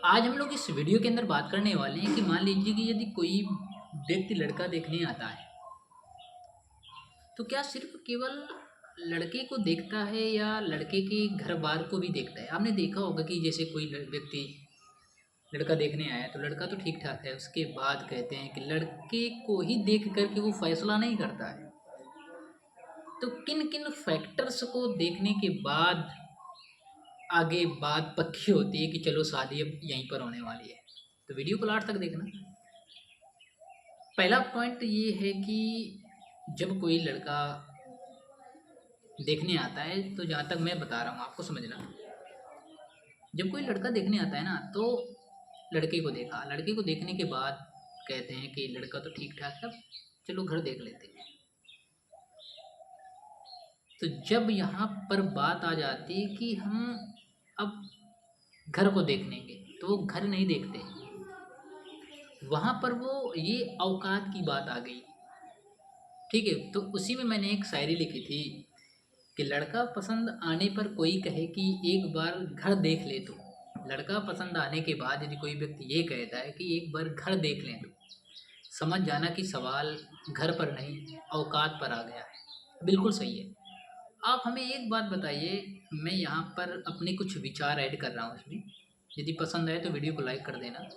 आज हम लोग इस वीडियो के अंदर बात करने वाले हैं कि मान लीजिए कि यदि कोई व्यक्ति लड़का देखने आता है तो क्या सिर्फ केवल लड़के को देखता है या लड़के के घर बार को भी देखता है। आपने देखा होगा कि जैसे कोई व्यक्ति लड़का देखने आया तो लड़का तो ठीक ठाक है, उसके बाद कहते हैं कि लड़के को ही देख करके वो फैसला नहीं करता है। तो किन किन फैक्टर्स को देखने के बाद आगे बात पक्की होती है कि चलो शादी अब यहीं पर होने वाली है। तो वीडियो को लास्ट तक देखना। पहला पॉइंट ये है कि जब कोई लड़का देखने आता है, तो जहाँ तक मैं बता रहा हूँ आपको समझना, जब कोई लड़का देखने आता है ना तो लड़के को देखा, लड़के को देखने के बाद कहते हैं कि लड़का तो ठीक ठाक है, चलो घर देख लेते हैं। तो जब यहाँ पर बात आ जाती है कि हम अब घर को देख लेंगे, तो वो घर नहीं देखते, वहाँ पर वो ये औकात की बात आ गई। ठीक है, तो उसी में मैंने एक शायरी लिखी थी कि लड़का पसंद आने पर कोई कहे कि एक बार घर देख ले। तो लड़का पसंद आने के बाद यदि कोई व्यक्ति ये कहता है कि एक बार घर देख लें, तो समझ जाना कि सवाल घर पर नहीं औकात पर आ गया है। बिल्कुल सही है। आप हमें एक बात बताइए, मैं यहाँ पर अपने कुछ विचार ऐड कर रहा हूँ इसमें, यदि पसंद आए तो वीडियो को लाइक कर देना।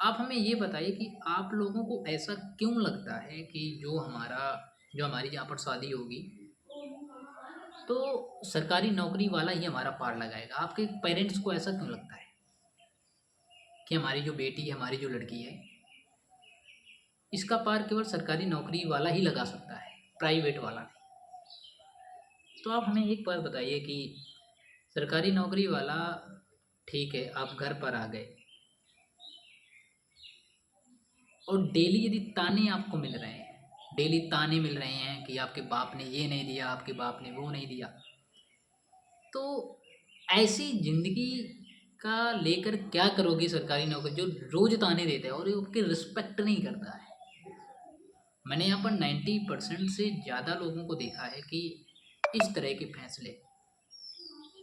आप हमें ये बताइए कि आप लोगों को ऐसा क्यों लगता है कि जो हमारी जहाँ पर शादी होगी तो सरकारी नौकरी वाला ही हमारा पार लगाएगा। आपके पेरेंट्स को ऐसा क्यों लगता है कि हमारी जो बेटी है, हमारी जो लड़की है, इसका पार केवल सरकारी नौकरी वाला ही लगा सकता है, प्राइवेट वाला नहीं। तो आप हमें एक बात बताइए कि सरकारी नौकरी वाला ठीक है, आप घर पर आ गए और डेली यदि ताने आपको मिल रहे हैं, डेली ताने मिल रहे हैं कि आपके बाप ने ये नहीं दिया, आपके बाप ने वो नहीं दिया, तो ऐसी ज़िंदगी का लेकर क्या करोगे। सरकारी नौकरी जो रोज़ ताने देता है और ये आपकी रिस्पेक्ट नहीं करता है। मैंने यहाँ पर 90% से ज़्यादा लोगों को देखा है कि इस तरह के फैसले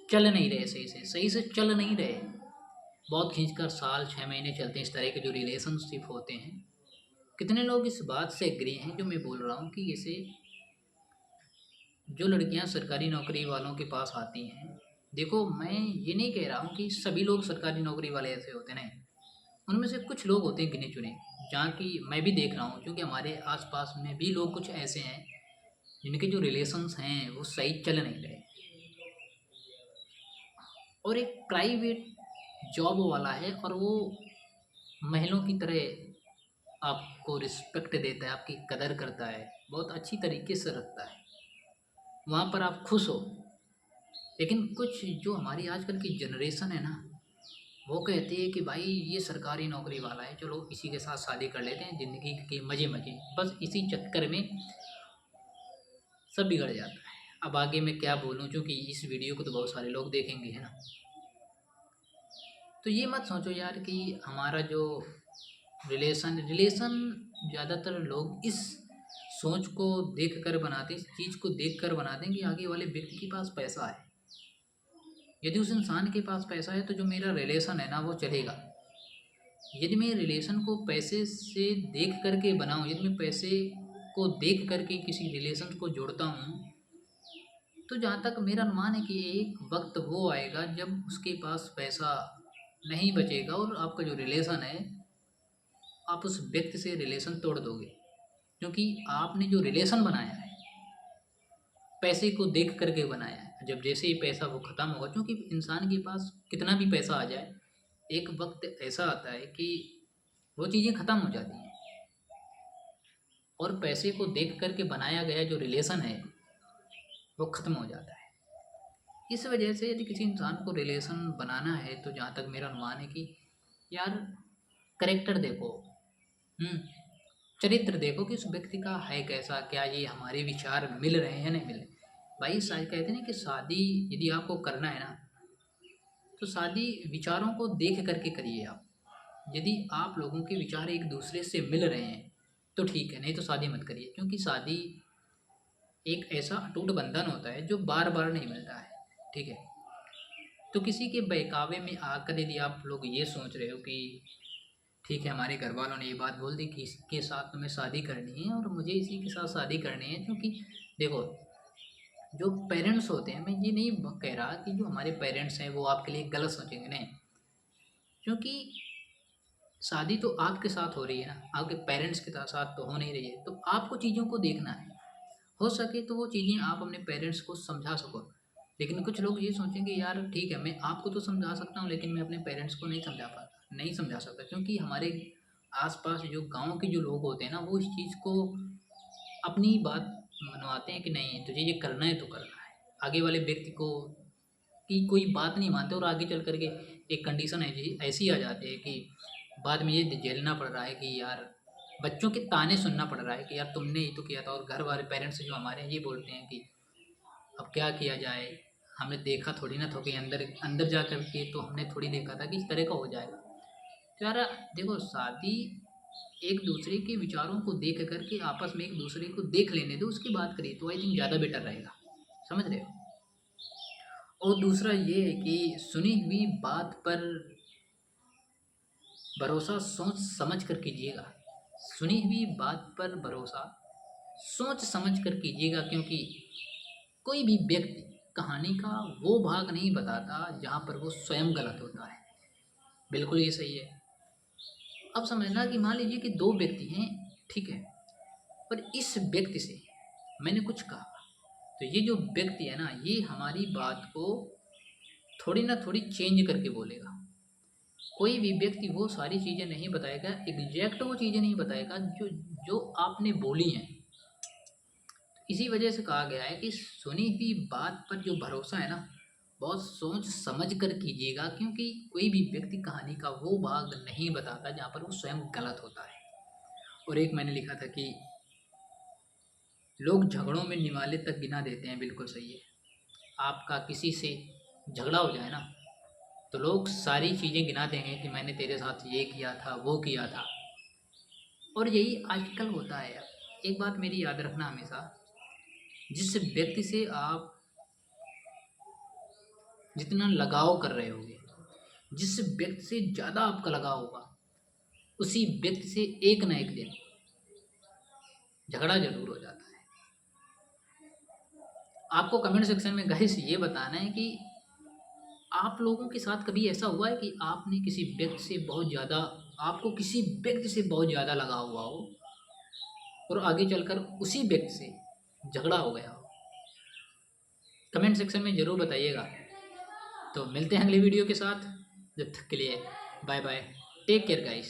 चल नहीं रहे, सही से चल नहीं रहे। बहुत खींचकर साल 6 महीने चलते हैं इस तरह के जो रिलेशनशिप होते हैं। कितने लोग इस बात से एग्री हैं जो मैं बोल रहा हूँ कि जैसे जो लड़कियां सरकारी नौकरी वालों के पास आती हैं, देखो मैं ये नहीं कह रहा हूँ कि सभी लोग सरकारी नौकरी वाले ऐसे होते नहीं, उनमें से कुछ लोग होते हैं गिने चुने, जहाँ की मैं भी देख रहा हूँ, क्योंकि हमारे आसपास में भी लोग कुछ ऐसे हैं जिनके जो रिलेशंस हैं वो सही चल नहीं रहे। और एक प्राइवेट जॉब वाला है और वो महलों की तरह आपको रिस्पेक्ट देता है, आपकी कदर करता है, बहुत अच्छी तरीके से रखता है, वहाँ पर आप खुश हो। लेकिन कुछ जो हमारी आजकल की जनरेशन है ना, वो कहती है कि भाई ये सरकारी नौकरी वाला है, चलो इसी के साथ शादी कर लेते हैं, ज़िंदगी के मज़े मज़े। बस इसी चक्कर में सब बिगड़ जाता है। अब आगे मैं क्या बोलूँ, क्योंकि इस वीडियो को तो बहुत सारे लोग देखेंगे, है ना। तो ये मत सोचो यार कि हमारा जो रिलेशन ज़्यादातर लोग इस सोच को देख कर बनाते, इस चीज़ को देख कर बनाते हैं कि आगे वाले व्यक्ति के पास पैसा है। यदि उस इंसान के पास पैसा है तो जो मेरा रिलेशन है ना वो चलेगा। यदि मैं रिलेशन को पैसे से देख करके बनाऊँ, यदि मैं पैसे को देख करके किसी रिलेशन को जोड़ता हूँ, तो जहाँ तक मेरा अनुमान है कि एक वक्त वो आएगा जब उसके पास पैसा नहीं बचेगा और आपका जो रिलेशन है, आप उस व्यक्ति से रिलेशन तोड़ दोगे, क्योंकि आपने जो रिलेशन बनाया है पैसे को देख करके बनाया है। जब जैसे ही पैसा वो ख़त्म होगा, क्योंकि इंसान के पास कितना भी पैसा आ जाए, एक वक्त ऐसा आता है कि वो चीज़ें ख़त्म हो जाती हैं और पैसे को देख करके बनाया गया जो रिलेशन है वो ख़त्म हो जाता है। इस वजह से यदि किसी इंसान को रिलेशन बनाना है, तो जहाँ तक मेरा अनुमान है कि यार करेक्टर देखो, हम्म, चरित्र देखो कि उस व्यक्ति का है कैसा, क्या ये हमारे विचार मिल रहे हैं नहीं मिल रहे। भाई कहते हैं ना कि शादी यदि आपको करना है ना, तो शादी विचारों को देख करके करिए आप। यदि आप लोगों के विचार एक दूसरे से मिल रहे हैं तो ठीक है, नहीं तो शादी मत करिए, क्योंकि शादी एक ऐसा अटूट बंधन होता है जो बार बार नहीं मिलता है। ठीक है, तो किसी के बहकावे में आकर यदि आप लोग ये सोच रहे हो कि ठीक है, हमारे घर वालों ने ये बात बोल दी कि इसके साथ तुम्हें शादी करनी है और मुझे इसी के साथ शादी करनी है, क्योंकि देखो, जो पेरेंट्स होते हैं, मैं ये नहीं कह रहा कि जो हमारे पेरेंट्स हैं वो आपके लिए गलत सोचेंगे, नहीं। क्योंकि शादी तो आपके साथ हो रही है ना, आपके पेरेंट्स के साथ तो हो नहीं रही है, तो आपको चीज़ों को देखना है। हो सके तो वो चीज़ें आप अपने पेरेंट्स को समझा सको। लेकिन कुछ लोग ये सोचेंगे यार ठीक है, मैं आपको तो समझा सकता हूँ लेकिन मैं अपने पेरेंट्स को नहीं समझा पाता, नहीं समझा सकता, क्योंकि हमारे आस-पास जो गाँव के जो लोग होते हैं ना, वो इस चीज़ को अपनी बात मनवाते हैं कि नहीं तुझे ये करना है तो करना है। आगे वाले व्यक्ति को की कोई बात नहीं मानते और आगे चल कर के एक कंडीशन है जी ऐसी आ जाती है कि बाद में ये झेलना पड़ रहा है कि यार बच्चों के ताने सुनना पड़ रहा है कि यार तुमने ही तो किया था, और घर वाले पेरेंट्स जो हमारे हैं ये बोलते हैं कि अब क्या किया जाए, हमने देखा थोड़ी ना था कि अंदर अंदर जा कर के तो हमने थोड़ी देखा था कि इस तरह का हो जाएगा। तो यार देखो, शादी एक दूसरे के विचारों को देख कर के आपस में एक दूसरे को देख लेने दो, उसकी बात करिए तो आई थिंक ज़्यादा बेटर रहेगा। समझ रहे हो? और दूसरा ये है कि सुनी हुई बात पर भरोसा सोच समझ कर कीजिएगा। सुनी हुई बात पर भरोसा सोच समझ कर कीजिएगा, क्योंकि कोई भी व्यक्ति कहानी का वो भाग नहीं बताता जहाँ पर वो स्वयं गलत होता है। बिल्कुल ये सही है। अब समझना कि मान लीजिए कि दो व्यक्ति हैं, ठीक है, पर इस व्यक्ति से मैंने कुछ कहा, तो ये जो व्यक्ति है ना, ये हमारी बात को थोड़ी ना थोड़ी चेंज करके बोलेगा। कोई भी व्यक्ति वो सारी चीज़ें नहीं बताएगा, एग्जैक्ट वो चीज़ें नहीं बताएगा जो जो आपने बोली हैं। इसी वजह से कहा गया है कि सुनी हुई बात पर जो भरोसा है ना, बहुत सोच समझ कर कीजिएगा, क्योंकि कोई भी व्यक्ति कहानी का वो भाग नहीं बताता जहाँ पर वो स्वयं गलत होता है। और एक मैंने लिखा था कि लोग झगड़ों में निवाले तक गिना देते हैं, बिल्कुल सही है। आपका किसी से झगड़ा हो जाए ना, तो लोग सारी चीज़ें गिना देंगे कि मैंने तेरे साथ ये किया था, वो किया था। और यही आजकल होता है यार। एक बात मेरी याद रखना हमेशा, जिस व्यक्ति से आप जितना लगाव कर रहे होगे, जिस व्यक्ति से ज़्यादा आपका लगाव होगा, उसी व्यक्ति से एक ना एक दिन झगड़ा ज़रूर हो जाता है। आपको कमेंट सेक्शन में गाइस ये बताना है कि आप लोगों के साथ कभी ऐसा हुआ है कि आपने किसी व्यक्ति से बहुत ज़्यादा, आपको किसी व्यक्ति से बहुत ज़्यादा लगाव हुआ हो और आगे चलकर उसी व्यक्ति से झगड़ा हो गया हो? कमेंट सेक्शन में ज़रूर बताइएगा। तो मिलते हैं अगली वीडियो के साथ, जब तक के लिए bye bye, take care guys.